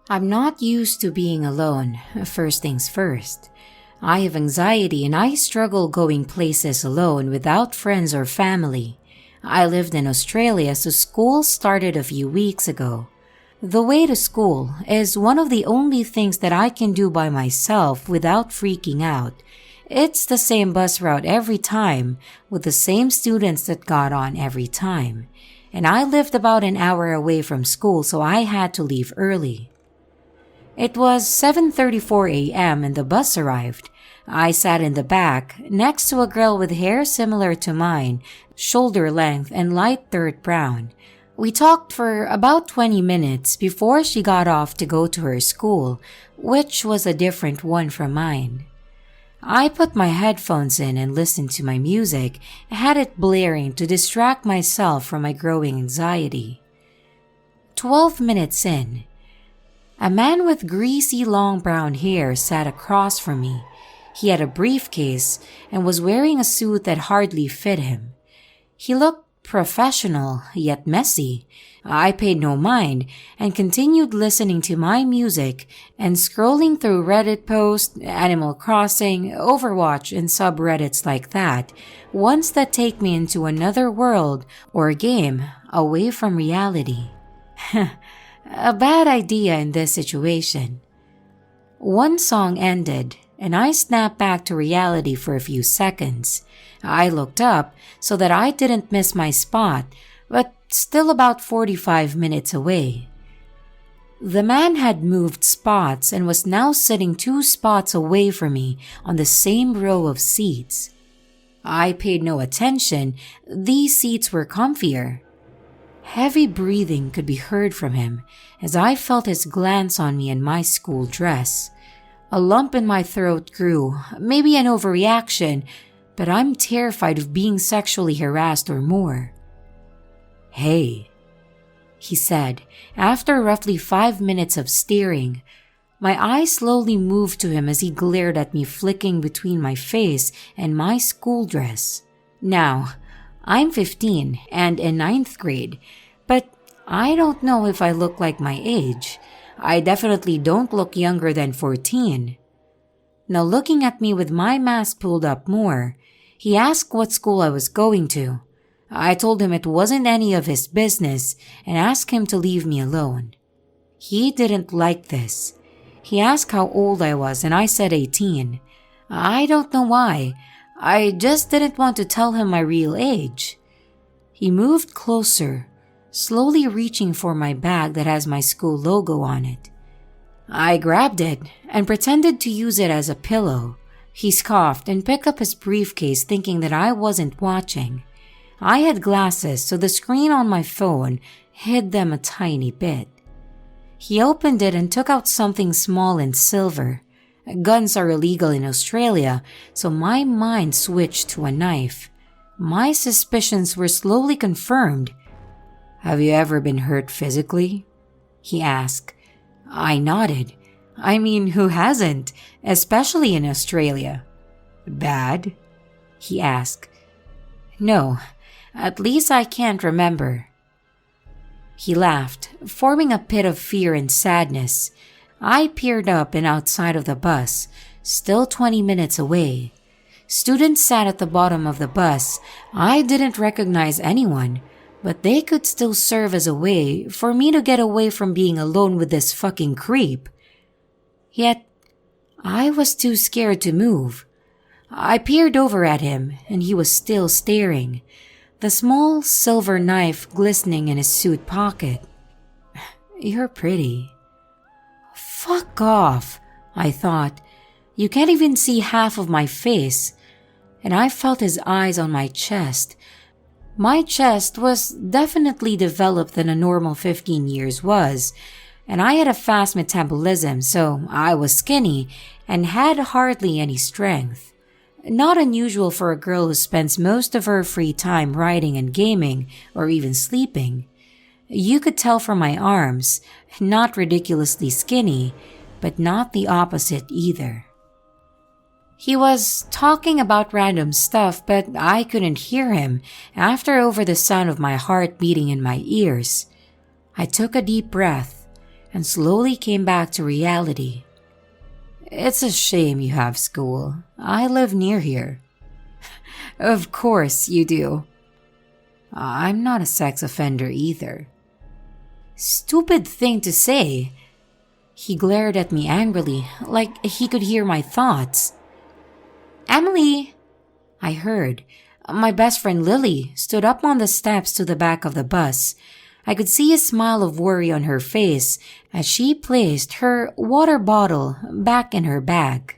I'm not used to being alone, first things first. I have anxiety and I struggle going places alone without friends or family. I lived in Australia, so school started a few weeks ago. The way to school is one of the only things that I can do by myself without freaking out. It's the same bus route every time, with the same students that got on every time. And I lived about an hour away from school, so I had to leave early. It was 7:34 a.m. and the bus arrived. I sat in the back, next to a girl with hair similar to mine, shoulder length and light dirt brown. We talked for about 20 minutes before she got off to go to her school, which was a different one from mine. I put my headphones in and listened to my music, had it blaring to distract myself from my growing anxiety. 12 minutes in, a man with greasy long brown hair sat across from me. He had a briefcase and was wearing a suit that hardly fit him. He looked professional, yet messy. I paid no mind and continued listening to my music and scrolling through Reddit posts, Animal Crossing, Overwatch, and subreddits like that, ones that take me into another world or game away from reality. A bad idea in this situation. One song ended, and I snapped back to reality for a few seconds. I looked up so that I didn't miss my spot, but still about 45 minutes away. The man had moved spots and was now sitting 2 spots away from me on the same row of seats. I paid no attention. These seats were comfier. Heavy breathing could be heard from him as I felt his glance on me in my school dress. A lump in my throat grew, maybe an overreaction, but I'm terrified of being sexually harassed or more. "Hey," he said, after roughly 5 minutes of staring. My eyes slowly moved to him as he glared at me, flicking between my face and my school dress. Now, I'm 15 and in 9th grade, but I don't know if I look like my age. I definitely don't look younger than 14. Now looking at me with my mask pulled up more, he asked what school I was going to. I told him it wasn't any of his business and asked him to leave me alone. He didn't like this. He asked how old I was and I said 18. I don't know why. I just didn't want to tell him my real age. He moved closer, slowly reaching for my bag that has my school logo on it. I grabbed it and pretended to use it as a pillow. He scoffed and picked up his briefcase, thinking that I wasn't watching. I had glasses, so the screen on my phone hid them a tiny bit. He opened it and took out something small and silver. Guns are illegal in Australia, so my mind switched to a knife. My suspicions were slowly confirmed. "Have you ever been hurt physically?" he asked. I nodded. I mean, who hasn't? Especially in Australia. "Bad?" he asked. "No, at least I can't remember." He laughed, forming a pit of fear and sadness. I peered up and outside of the bus, still 20 minutes away. Students sat at the bottom of the bus. I didn't recognize anyone, but they could still serve as a way for me to get away from being alone with this fucking creep. Yet, I was too scared to move. I peered over at him, and he was still staring, the small silver knife glistening in his suit pocket. "You're pretty." Fuck off, I thought. You can't even see half of my face. And I felt his eyes on my chest. My chest was definitely developed than a normal 15 years was, and I had a fast metabolism, so I was skinny and had hardly any strength. Not unusual for a girl who spends most of her free time writing and gaming, or even sleeping. You could tell from my arms, not ridiculously skinny, but not the opposite either. He was talking about random stuff, but I couldn't hear him over the sound of my heart beating in my ears. I took a deep breath, and slowly came back to reality. It's a shame you have school. I live near here. Of course you do. I'm not a sex offender either. Stupid thing to say. He glared at me angrily, like he could hear my thoughts. Emily, I heard. My best friend Lily stood up on the steps to the back of the bus. I could see a smile of worry on her face as she placed her water bottle back in her bag.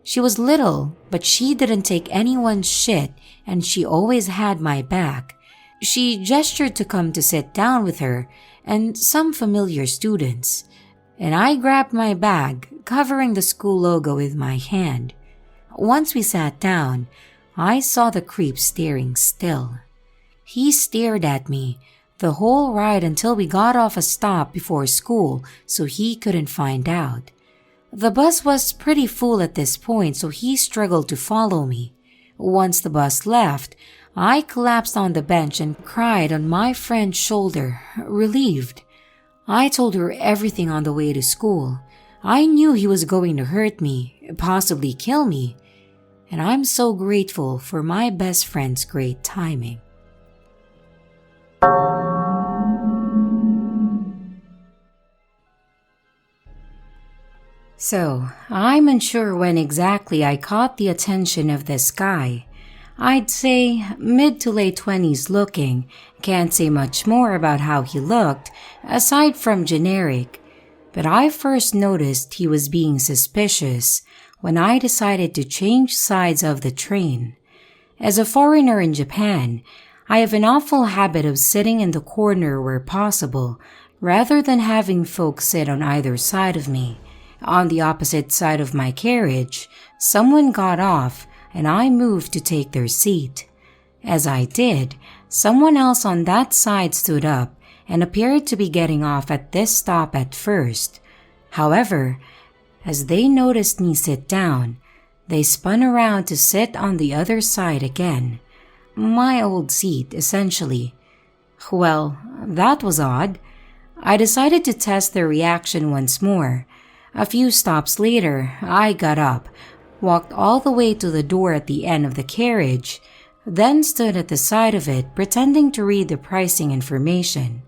She was little, but she didn't take anyone's shit, and she always had my back. She gestured to come to sit down with her and some familiar students, and I grabbed my bag, covering the school logo with my hand. Once we sat down, I saw the creep staring still. He stared at me the whole ride until we got off a stop before school so he couldn't find out. The bus was pretty full at this point, so he struggled to follow me. Once the bus left, I collapsed on the bench and cried on my friend's shoulder, relieved. I told her everything on the way to school. I knew he was going to hurt me, possibly kill me, and I'm so grateful for my best friend's great timing. So, I'm unsure when exactly I caught the attention of this guy. I'd say mid to late 20s looking. Can't say much more about how he looked, aside from generic. But I first noticed he was being suspicious when I decided to change sides of the train. As a foreigner in Japan, I have an awful habit of sitting in the corner where possible, rather than having folks sit on either side of me. On the opposite side of my carriage, someone got off and I moved to take their seat. As I did, someone else on that side stood up and appeared to be getting off at this stop at first. However, as they noticed me sit down, they spun around to sit on the other side again. My old seat, essentially. Well, that was odd. I decided to test their reaction once more. A few stops later, I got up, walked all the way to the door at the end of the carriage, then stood at the side of it pretending to read the pricing information.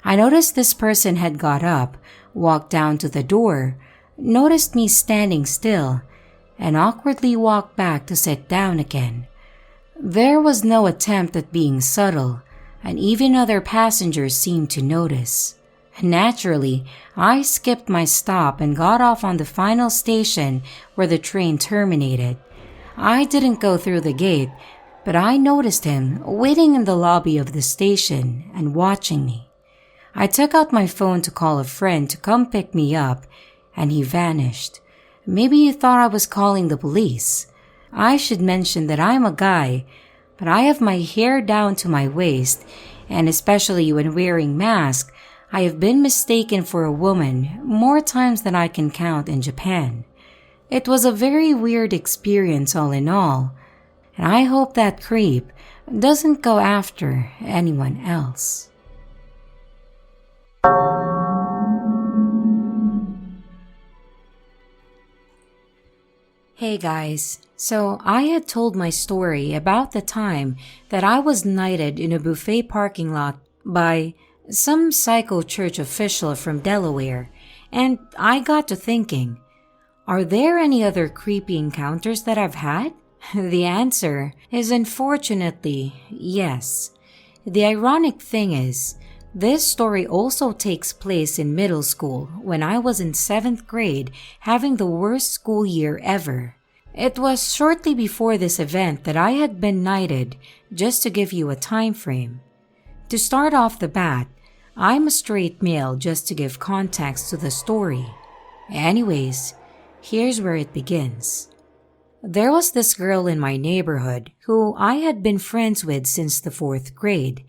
I noticed this person had got up, walked down to the door, noticed me standing still, and awkwardly walked back to sit down again. There was no attempt at being subtle, and even other passengers seemed to notice. Naturally, I skipped my stop and got off on the final station where the train terminated. I didn't go through the gate, but I noticed him waiting in the lobby of the station and watching me. I took out my phone to call a friend to come pick me up, and he vanished. Maybe he thought I was calling the police. I should mention that I'm a guy, but I have my hair down to my waist, and especially when wearing masks, I have been mistaken for a woman more times than I can count in Japan. It was a very weird experience all in all, and I hope that creep doesn't go after anyone else. Hey guys, so I had told my story about the time that I was knighted in a buffet parking lot by some psycho church official from Delaware, and I got to thinking, are there any other creepy encounters that I've had? The answer is unfortunately yes. The ironic thing is, this story also takes place in middle school when I was in 7th grade having the worst school year ever. It was shortly before this event that I had been knighted, just to give you a time frame. To start off the bat, I'm a straight male just to give context to the story. Anyways, here's where it begins. There was this girl in my neighborhood who I had been friends with since the 4th grade,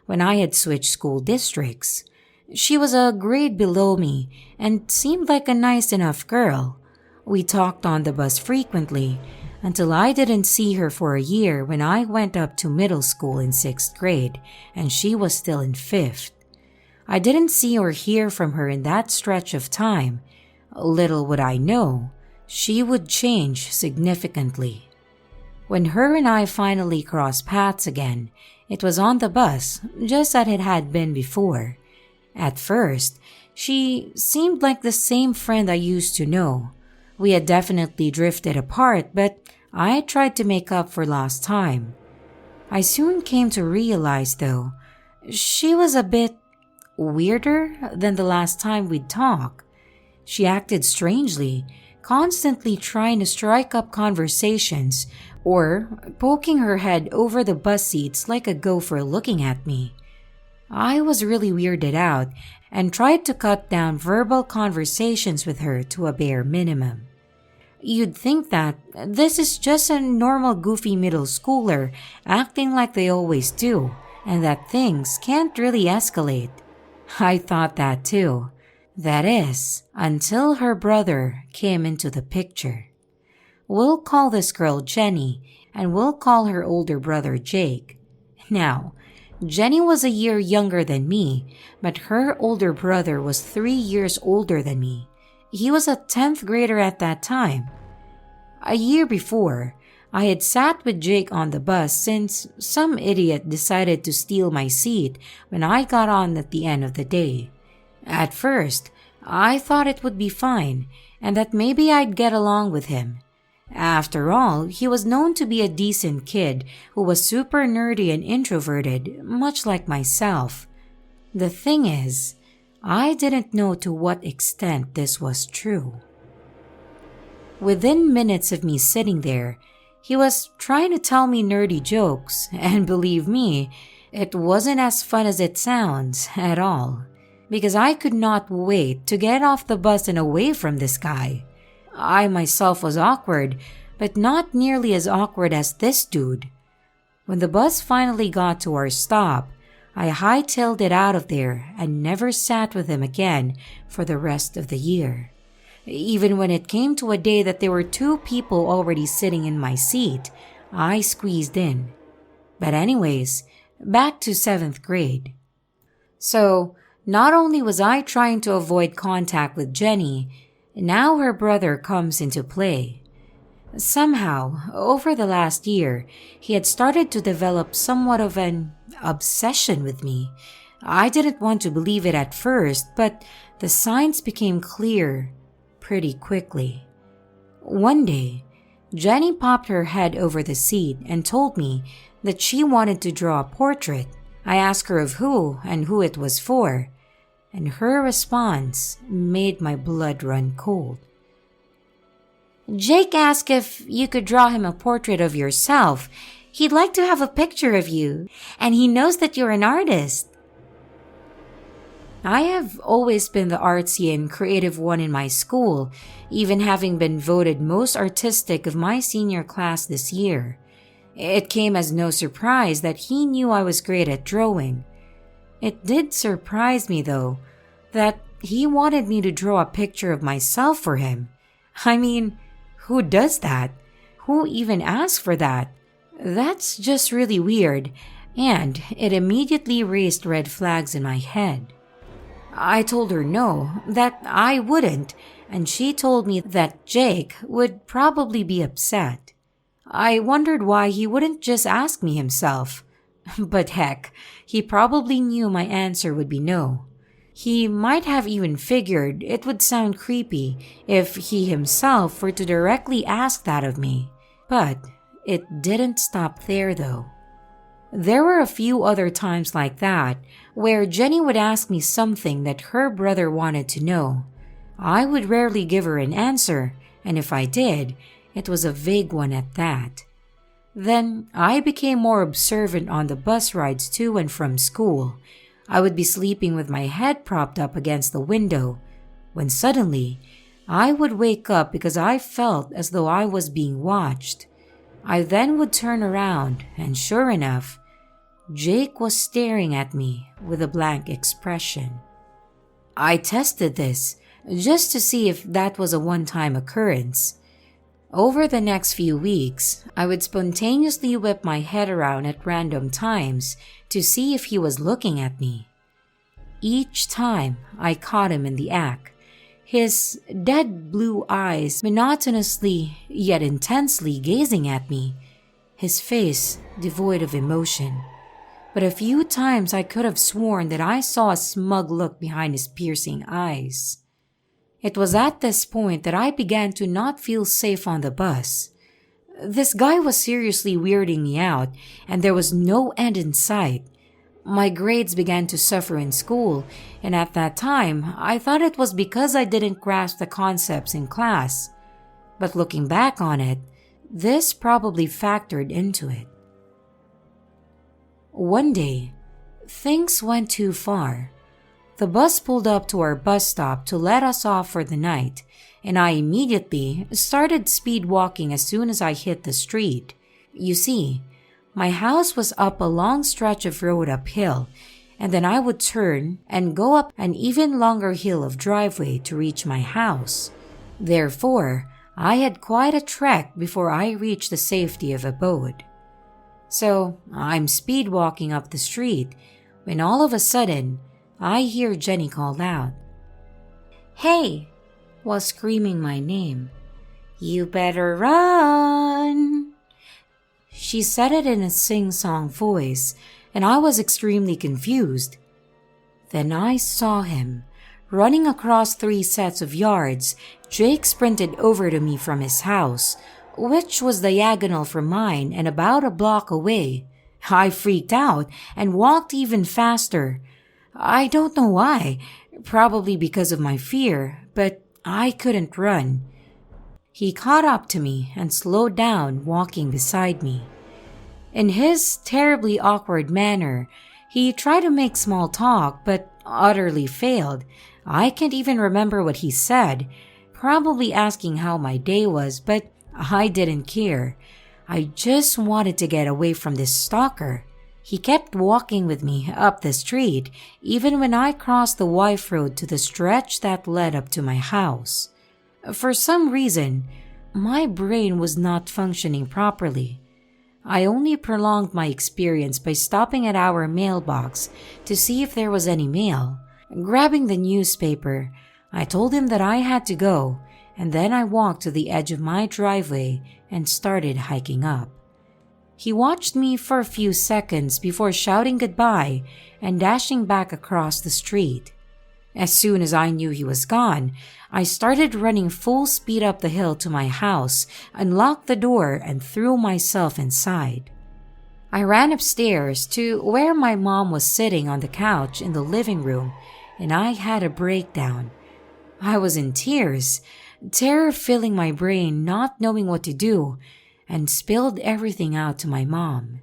when I had switched school districts. She was a grade below me and seemed like a nice enough girl. We talked on the bus frequently until I didn't see her for a year when I went up to middle school in 6th grade and she was still in 5th. I didn't see or hear from her in that stretch of time. Little would I know, she would change significantly. When her and I finally crossed paths again, it was on the bus, just as it had been before. At first, she seemed like the same friend I used to know. We had definitely drifted apart, but I tried to make up for lost time. I soon came to realize, though, she was a bit weirder than the last time we'd talked. She acted strangely, constantly trying to strike up conversations or poking her head over the bus seats like a gopher looking at me. I was really weirded out and tried to cut down verbal conversations with her to a bare minimum. You'd think that this is just a normal goofy middle schooler acting like they always do, and that things can't really escalate. I thought that too. That is, until her brother came into the picture. We'll call this girl Jenny, and we'll call her older brother Jake. Now, Jenny was a year younger than me, but her older brother was 3 years older than me. He was a 10th grader at that time. A year before, I had sat with Jake on the bus since some idiot decided to steal my seat when I got on at the end of the day. At first, I thought it would be fine and that maybe I'd get along with him. After all, he was known to be a decent kid who was super nerdy and introverted, much like myself. The thing is, I didn't know to what extent this was true. Within minutes of me sitting there, he was trying to tell me nerdy jokes, and believe me, it wasn't as fun as it sounds at all, because I could not wait to get off the bus and away from this guy. I myself was awkward, but not nearly as awkward as this dude. When the bus finally got to our stop, I hightailed it out of there and never sat with him again for the rest of the year. Even when it came to a day that there were 2 people already sitting in my seat, I squeezed in. But anyways, back to 7th grade. So, not only was I trying to avoid contact with Jenny, now her brother comes into play. Somehow, over the last year, he had started to develop somewhat of an obsession with me. I didn't want to believe it at first, but the signs became clear pretty quickly. One day, Jenny popped her head over the seat and told me that she wanted to draw a portrait. I asked her of who and who it was for, and her response made my blood run cold. Jake asked if you could draw him a portrait of yourself. He'd like to have a picture of you, and he knows that you're an artist. I have always been the artsy and creative one in my school, even having been voted most artistic of my senior class this year. It came as no surprise that he knew I was great at drawing. It did surprise me, though, that he wanted me to draw a picture of myself for him. I mean, who does that? Who even asks for that? That's just really weird, and it immediately raised red flags in my head. I told her no, that I wouldn't, and she told me that Jake would probably be upset. I wondered why he wouldn't just ask me himself. But heck, he probably knew my answer would be no. He might have even figured it would sound creepy if he himself were to directly ask that of me. But it didn't stop there, though. There were a few other times like that where Jenny would ask me something that her brother wanted to know. I would rarely give her an answer, and if I did, it was a vague one at that. Then I became more observant on the bus rides to and from school. I would be sleeping with my head propped up against the window, when suddenly I would wake up because I felt as though I was being watched. I then would turn around, and sure enough, Jake was staring at me with a blank expression. I tested this just to see if that was a one-time occurrence. Over the next few weeks, I would spontaneously whip my head around at random times to see if he was looking at me. each time I caught him in the act, his dead blue eyes monotonously yet intensely gazing at me, his face devoid of emotion. But a few times I could have sworn that I saw a smug look behind his piercing eyes. It was at this point that I began to not feel safe on the bus. This guy was seriously weirding me out, and there was no end in sight. My grades began to suffer in school, and at that time, I thought it was because I didn't grasp the concepts in class. But looking back on it, this probably factored into it. One day, things went too far. The bus pulled up to our bus stop to let us off for the night, and I immediately started speed walking as soon as I hit the street. You see, my house was up a long stretch of road uphill, and then I would turn and go up an even longer hill of driveway to reach my house. Therefore, I had quite a trek before I reached the safety of abode. So, I'm speed walking up the street when all of a sudden, I hear Jenny call out, "Hey!" while screaming my name. "You better run!" She said it in a sing-song voice, and I was extremely confused. Then I saw him. Running across 3 sets of yards, Jake sprinted over to me from his house, which was diagonal from mine and about a block away. I freaked out and walked even faster. I don't know why, probably because of my fear, but I couldn't run. He caught up to me and slowed down, walking beside me. In his terribly awkward manner, he tried to make small talk but utterly failed. I can't even remember what he said, probably asking how my day was, but I didn't care. I just wanted to get away from this stalker. He kept walking with me up the street, even when I crossed the wife road to the stretch that led up to my house. For some reason, my brain was not functioning properly. I only prolonged my experience by stopping at our mailbox to see if there was any mail. Grabbing the newspaper, I told him that I had to go, and then I walked to the edge of my driveway and started hiking up. He watched me for a few seconds before shouting goodbye and dashing back across the street. As soon as I knew he was gone, I started running full speed up the hill to my house, unlocked the door, and threw myself inside. I ran upstairs to where my mom was sitting on the couch in the living room, and I had a breakdown. I was in tears, terror filling my brain, not knowing what to do, and spilled everything out to my mom.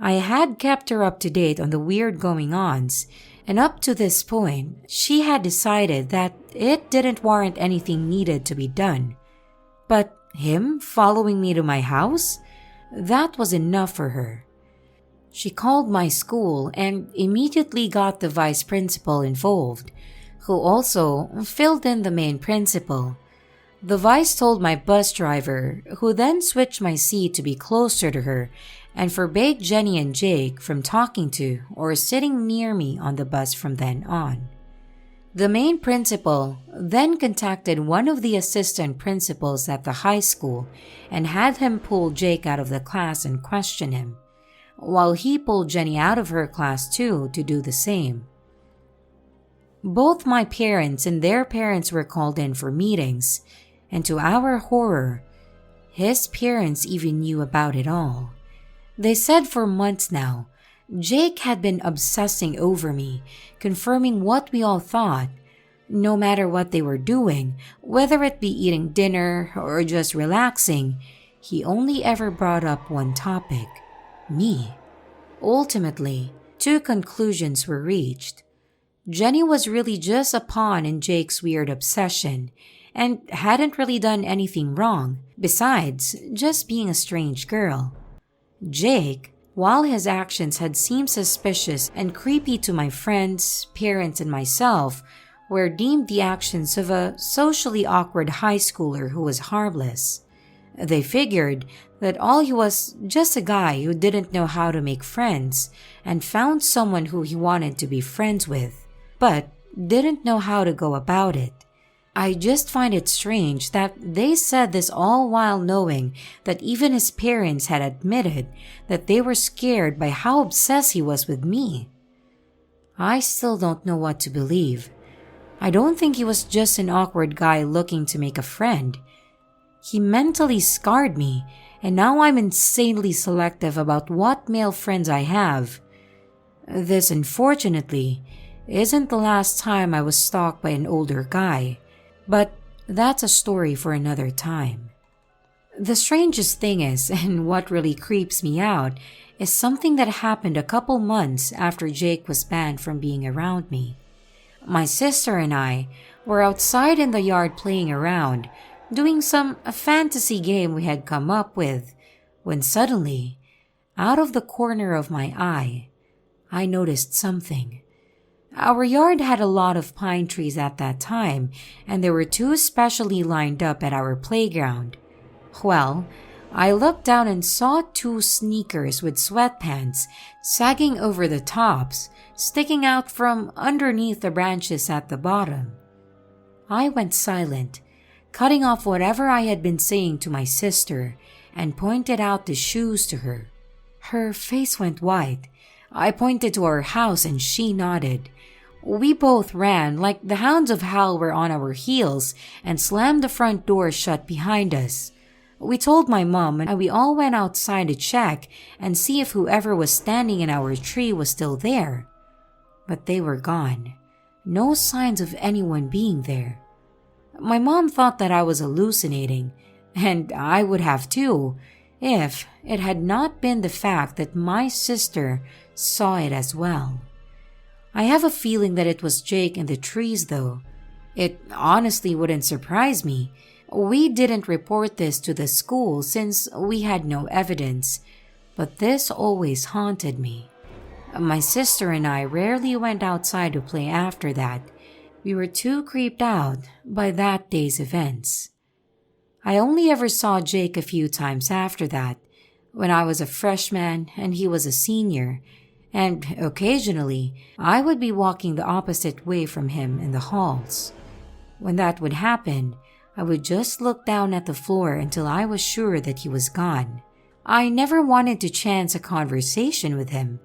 I had kept her up to date on the weird going-ons, and up to this point, she had decided that it didn't warrant anything needed to be done. But him following me to my house? That was enough for her. She called my school and immediately got the vice principal involved, who also filled in the main principal. The vice told my bus driver, who then switched my seat to be closer to her and forbade Jenny and Jake from talking to or sitting near me on the bus from then on. The main principal then contacted one of the assistant principals at the high school and had him pull Jake out of the class and question him, while he pulled Jenny out of her class too to do the same. Both my parents and their parents were called in for meetings, and to our horror, his parents even knew about it all. They said for months now, Jake had been obsessing over me, confirming what we all thought. No matter what they were doing, whether it be eating dinner or just relaxing, he only ever brought up one topic: me. Ultimately, 2 conclusions were reached. Jenny was really just a pawn in Jake's weird obsession, and hadn't really done anything wrong, besides just being a strange girl. Jake, while his actions had seemed suspicious and creepy to my friends, parents, and myself, were deemed the actions of a socially awkward high schooler who was harmless. They figured that all he was just a guy who didn't know how to make friends and found someone who he wanted to be friends with. but didn't know how to go about it. I just find it strange that they said this all while knowing that even his parents had admitted that they were scared by how obsessed he was with me. I still don't know what to believe. I don't think he was just an awkward guy looking to make a friend. He mentally scarred me, and now I'm insanely selective about what male friends I have. This, unfortunately, isn't the last time I was stalked by an older guy, but that's a story for another time. The strangest thing is, and what really creeps me out, is something that happened a couple months after Jake was banned from being around me. My sister and I were outside in the yard playing around, doing a fantasy game we had come up with, when suddenly, out of the corner of my eye, I noticed something. Our yard had a lot of pine trees at that time, and there were two specially lined up at our playground. Well, I looked down and saw two sneakers with sweatpants sagging over the tops, sticking out from underneath the branches at the bottom. I went silent, cutting off whatever I had been saying to my sister, and pointed out the shoes to her. Her face went white. I pointed to our house and she nodded. We both ran like the hounds of hell were on our heels and slammed the front door shut behind us. We told my mom and we all went outside to check and see if whoever was standing in our tree was still there. But they were gone. No signs of anyone being there. My mom thought that I was hallucinating, and I would have too, if it had not been the fact that my sister saw it as well. I have a feeling that it was Jake in the trees though. It honestly wouldn't surprise me. We didn't report this to the school since we had no evidence, but this always haunted me. My sister and I rarely went outside to play after that. We were too creeped out by that day's events. I only ever saw Jake a few times after that, when I was a freshman and he was a senior, and occasionally I would be walking the opposite way from him in the halls. When that would happen, I would just look down at the floor until I was sure that he was gone. I never wanted to chance a conversation with him,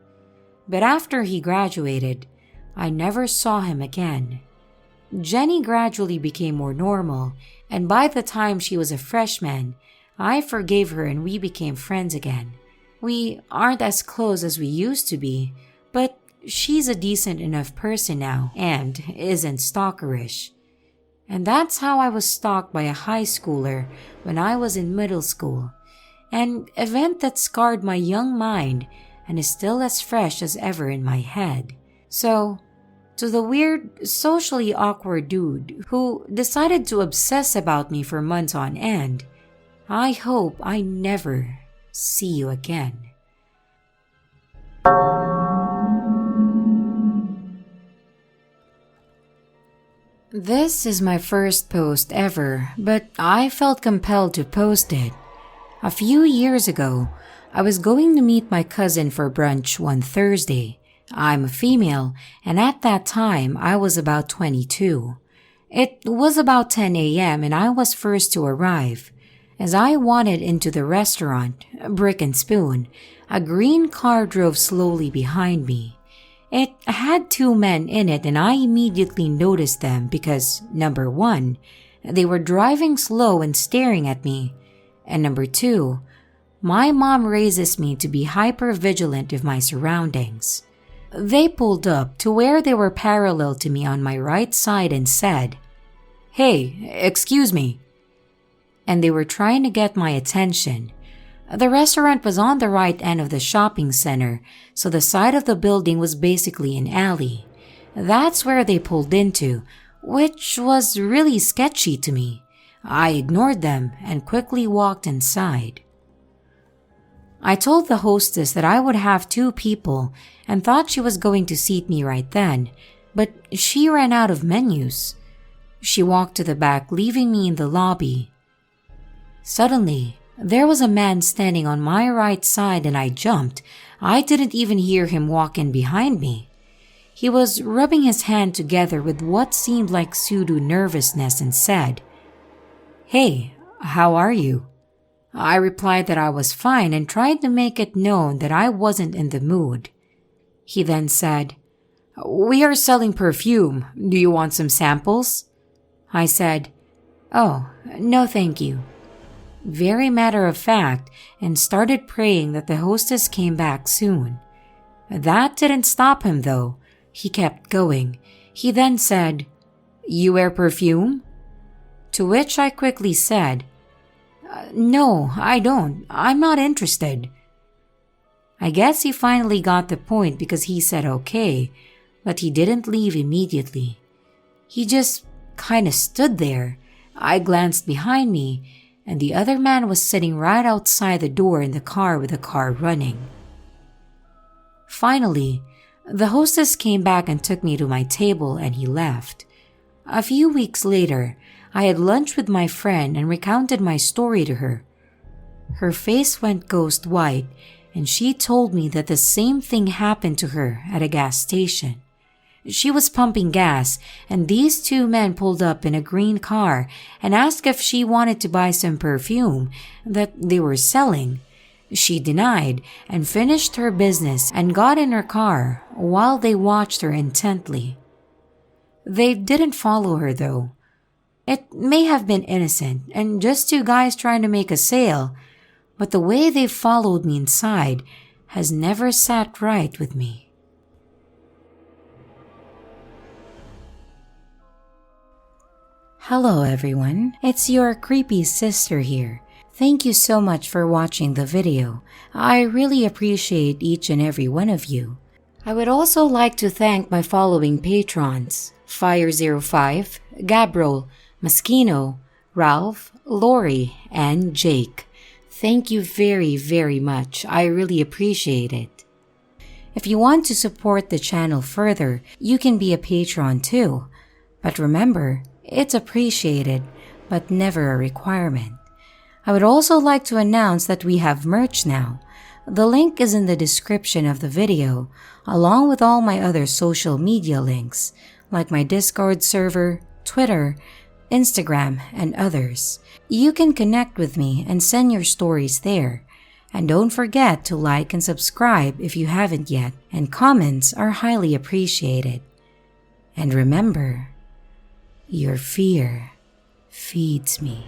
but after he graduated, I never saw him again. Jenny gradually became more normal, and by the time she was a freshman, I forgave her and we became friends again. We aren't as close as we used to be, but she's a decent enough person now and isn't stalkerish. And that's how I was stalked by a high schooler when I was in middle school, an event that scarred my young mind and is still as fresh as ever in my head. So, to the weird, socially awkward dude who decided to obsess about me for months on end, I hope I never see you again. This is my first post ever, but I felt compelled to post it. A few years ago, I was going to meet my cousin for brunch one Thursday. I'm a female, and at that time, I was about 22. It was about 10 a.m. and I was first to arrive. As I wandered into the restaurant, Brick and Spoon, a green car drove slowly behind me. It had two men in it and I immediately noticed them because, number one, they were driving slow and staring at me, and number two, my mom raises me to be hyper vigilant of my surroundings. They pulled up to where they were parallel to me on my right side and said, "Hey, excuse me." And they were trying to get my attention. The restaurant was on the right end of the shopping center, so the side of the building was basically an alley. That's where they pulled into, which was really sketchy to me. I ignored them and quickly walked inside. I told the hostess that I would have two people and thought she was going to seat me right then, but she ran out of menus. She walked to the back, leaving me in the lobby. Suddenly, there was a man standing on my right side and I jumped. I didn't even hear him walk in behind me. He was rubbing his hand together with what seemed like pseudo-nervousness and said, "Hey, how are you?" I replied that I was fine and tried to make it known that I wasn't in the mood. He then said, "We are selling perfume. Do you want some samples?" I said, "Oh, no thank you." Very matter of fact, and started praying that the hostess came back soon. That didn't stop him though. He kept going. He then said, "You wear perfume?" To which I quickly said, "No, I don't. I'm not interested." I guess he finally got the point because he said okay, but he didn't leave immediately. He just kinda stood there. I glanced behind me, and the other man was sitting right outside the door in the car with the car running. Finally, the hostess came back and took me to my table and he left. A few weeks later, I had lunch with my friend and recounted my story to her. Her face went ghost white and she told me that the same thing happened to her at a gas station. She was pumping gas and these two men pulled up in a green car and asked if she wanted to buy some perfume that they were selling. She denied and finished her business and got in her car while they watched her intently. They didn't follow her though. It may have been innocent and just two guys trying to make a sale, but the way they followed me inside has never sat right with me. Hello everyone, it's your creepy sister here. Thank you so much for watching the video. I really appreciate each and every one of you. I would also like to thank my following patrons: Fire05, Gabriel, Maskino, Ralph, Lori, and Jake. Thank you very much. I really appreciate it. If you want to support the channel further, you can be a patron too. But remember, it's appreciated, but never a requirement. I would also like to announce that we have merch now. The link is in the description of the video, along with all my other social media links, like my Discord server, Twitter, Instagram, and others. You can connect with me and send your stories there. And don't forget to like and subscribe if you haven't yet, and comments are highly appreciated. And remember, your fear feeds me.